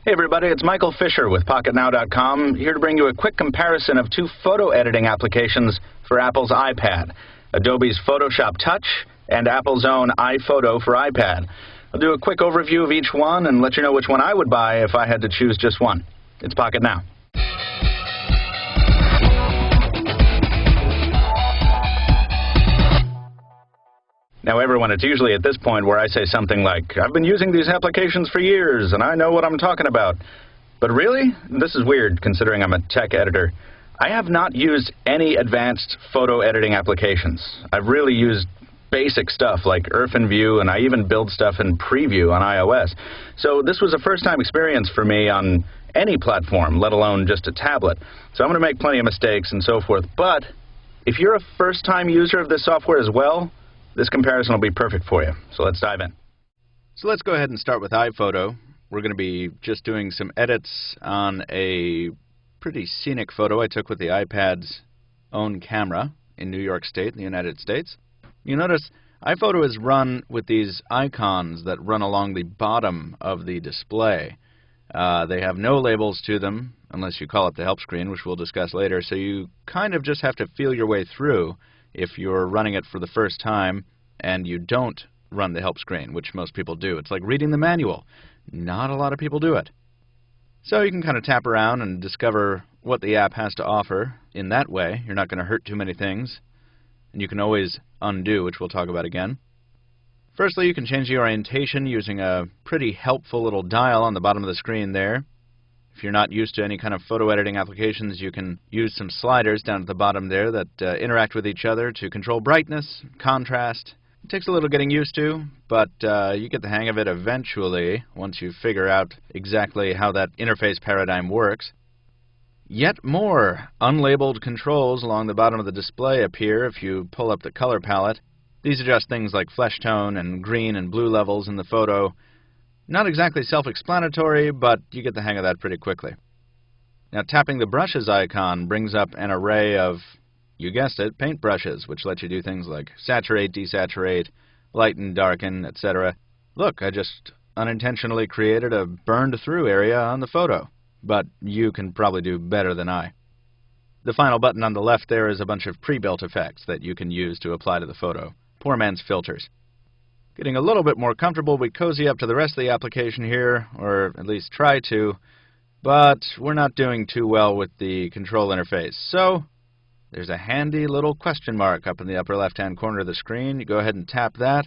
Hey everybody, it's Michael Fisher with PocketNow.com, here to bring you a quick comparison of two photo editing applications for Apple's iPad, Adobe's Photoshop Touch and Apple's own iPhoto for iPad. I'll do a quick overview of each one and let you know which one I would buy if I had to choose just one. It's Pocket Now. Now everyone, it's usually at this point where I say something like, I've been using these applications for years and I know what I'm talking about. But really, this is weird considering I'm a tech editor. I have not used any advanced photo editing applications. I've really used basic stuff like Earth and View, and I even build stuff in Preview on iOS. So this was a first-time experience for me on any platform, let alone just a tablet. So I'm going to make plenty of mistakes and so forth. But if you're a first-time user of this software as well, this comparison will be perfect for you. So let's dive in. So let's go ahead and start with iPhoto. We're going to be just doing some edits on a pretty scenic photo I took with the iPad's own camera in New York State in the United States. You notice iPhoto is run with these icons that run along the bottom of the display. They have no labels to them, unless you call up the help screen, which we'll discuss later, so you kind of just have to feel your way through if you're running it for the first time and you don't run the help screen, which most people do. It's like reading the manual. Not a lot of people do it. So you can kind of tap around and discover what the app has to offer in that way. You're not going to hurt too many things. And you can always undo, which we'll talk about again. Firstly, you can change the orientation using a pretty helpful little dial on the bottom of the screen there. If you're not used to any kind of photo editing applications, you can use some sliders down at the bottom there that interact with each other to control brightness, contrast. It takes a little getting used to, but you get the hang of it eventually once you figure out exactly how that interface paradigm works. Yet more unlabeled controls along the bottom of the display appear if you pull up the color palette. These adjust things like flesh tone and green and blue levels in the photo. Not exactly self-explanatory, but you get the hang of that pretty quickly. Now, tapping the brushes icon brings up an array of, you guessed it, paint brushes, which let you do things like saturate, desaturate, lighten, darken, etc. Look, I just unintentionally created a burned-through area on the photo, but you can probably do better than I. The final button on the left there is a bunch of pre-built effects that you can use to apply to the photo. Poor man's filters. Getting a little bit more comfortable, we cozy up to the rest of the application here, or at least try to, but we're not doing too well with the control interface. So there's a handy little question mark up in the upper left-hand corner of the screen. You go ahead and tap that,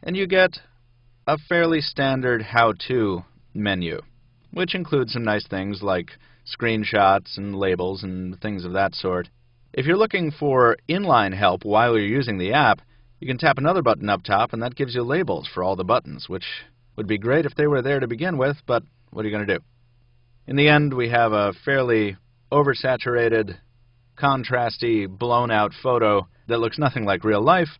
and you get a fairly standard how-to menu, which includes some nice things like screenshots and labels and things of that sort. If you're looking for inline help while you're using the app, you can tap another button up top, and that gives you labels for all the buttons, which would be great if they were there to begin with, but what are you going to do? In the end, we have a fairly oversaturated, contrasty, blown-out photo that looks nothing like real life,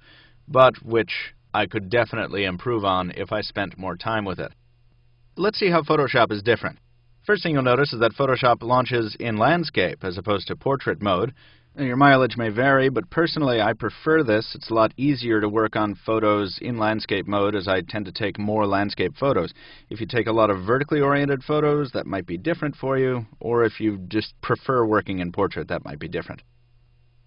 but which I could definitely improve on if I spent more time with it. Let's see how Photoshop is different. First thing you'll notice is that Photoshop launches in landscape as opposed to portrait mode. Your mileage may vary, but personally I prefer this. It's a lot easier to work on photos in landscape mode as I tend to take more landscape photos. If you take a lot of vertically oriented photos, that might be different for you, or if you just prefer working in portrait, that might be different.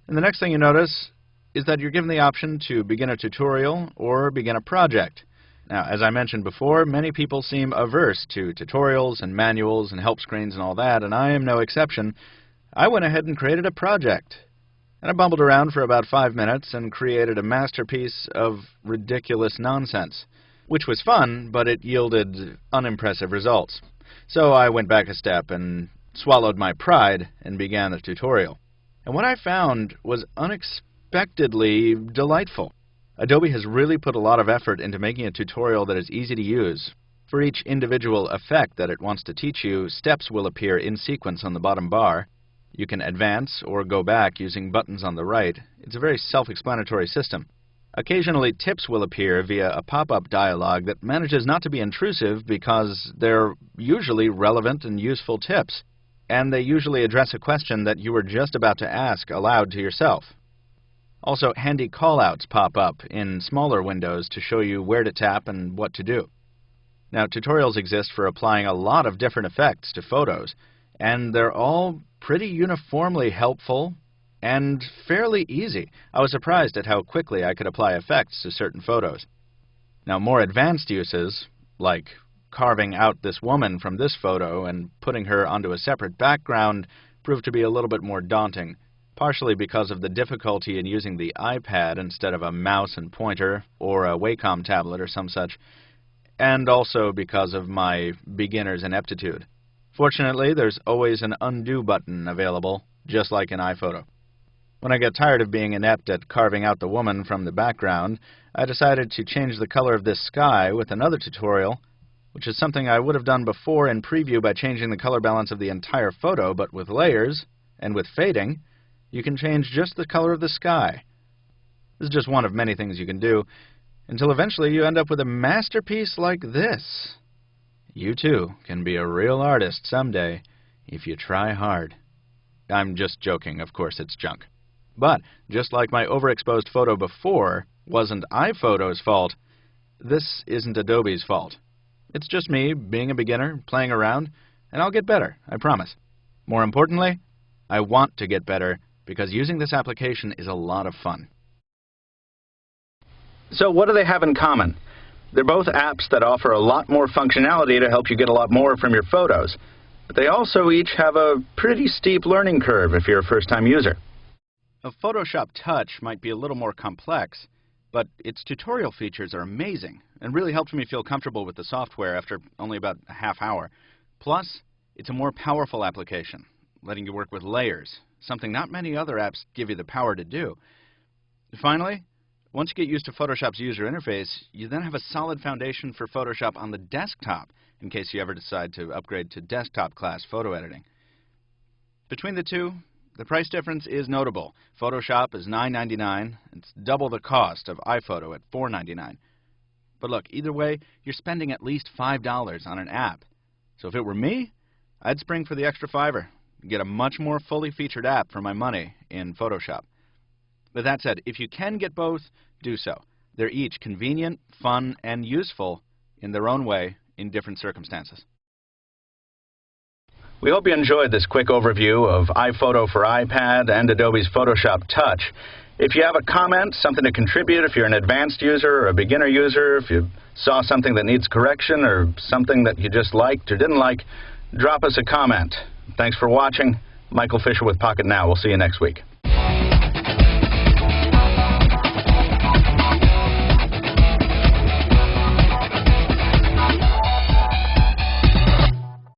And the next thing you notice is that you're given the option to begin a tutorial or begin a project. Now, as I mentioned before, many people seem averse to tutorials and manuals and help screens and all that, and I am no exception. I went ahead and created a project. And I bumbled around for about 5 minutes and created a masterpiece of ridiculous nonsense, which was fun, but it yielded unimpressive results. So I went back a step and swallowed my pride and began the tutorial. And what I found was unexpectedly delightful. Adobe has really put a lot of effort into making a tutorial that is easy to use. For each individual effect that it wants to teach you, steps will appear in sequence on the bottom bar. You can advance or go back using buttons on the right. It's a very self-explanatory system. Occasionally, tips will appear via a pop-up dialog that manages not to be intrusive because they're usually relevant and useful tips, and they usually address a question that you were just about to ask aloud to yourself. Also, handy callouts pop up in smaller windows to show you where to tap and what to do. Now, tutorials exist for applying a lot of different effects to photos, and they're all pretty uniformly helpful and fairly easy. I was surprised at how quickly I could apply effects to certain photos. Now, more advanced uses, like carving out this woman from this photo and putting her onto a separate background, proved to be a little bit more daunting, partially because of the difficulty in using the iPad instead of a mouse and pointer or a Wacom tablet or some such, and also because of my beginner's ineptitude. Fortunately, there's always an undo button available, just like in iPhoto. When I got tired of being inept at carving out the woman from the background, I decided to change the color of this sky with another tutorial, which is something I would have done before in preview by changing the color balance of the entire photo, but with layers and with fading, you can change just the color of the sky. This is just one of many things you can do, until eventually you end up with a masterpiece like this. You too can be a real artist someday if you try hard. I'm just joking, of course it's junk. But, just like my overexposed photo before wasn't iPhoto's fault, this isn't Adobe's fault. It's just me being a beginner, playing around, and I'll get better, I promise. More importantly, I want to get better because using this application is a lot of fun. So what do they have in common? They're both apps that offer a lot more functionality to help you get a lot more from your photos. But they also each have a pretty steep learning curve if you're a first-time user. A Photoshop Touch might be a little more complex, but its tutorial features are amazing and really helped me feel comfortable with the software after only about a half hour. Plus, it's a more powerful application, letting you work with layers, something not many other apps give you the power to do. Finally, once you get used to Photoshop's user interface, you then have a solid foundation for Photoshop on the desktop, in case you ever decide to upgrade to desktop-class photo editing. Between the two, the price difference is notable. Photoshop is $9.99. It's double the cost of iPhoto at $4.99. But look, either way, you're spending at least $5 on an app. So if it were me, I'd spring for the extra $5. Get a much more fully featured app for my money in Photoshop. But that said, if you can get both, do so. They're each convenient, fun, and useful in their own way in different circumstances. We hope you enjoyed this quick overview of iPhoto for iPad and Adobe's Photoshop Touch. If you have a comment, something to contribute, if you're an advanced user or a beginner user, if you saw something that needs correction or something that you just liked or didn't like, drop us a comment. Thanks for watching. Michael Fisher with Pocket Now. We'll see you next week.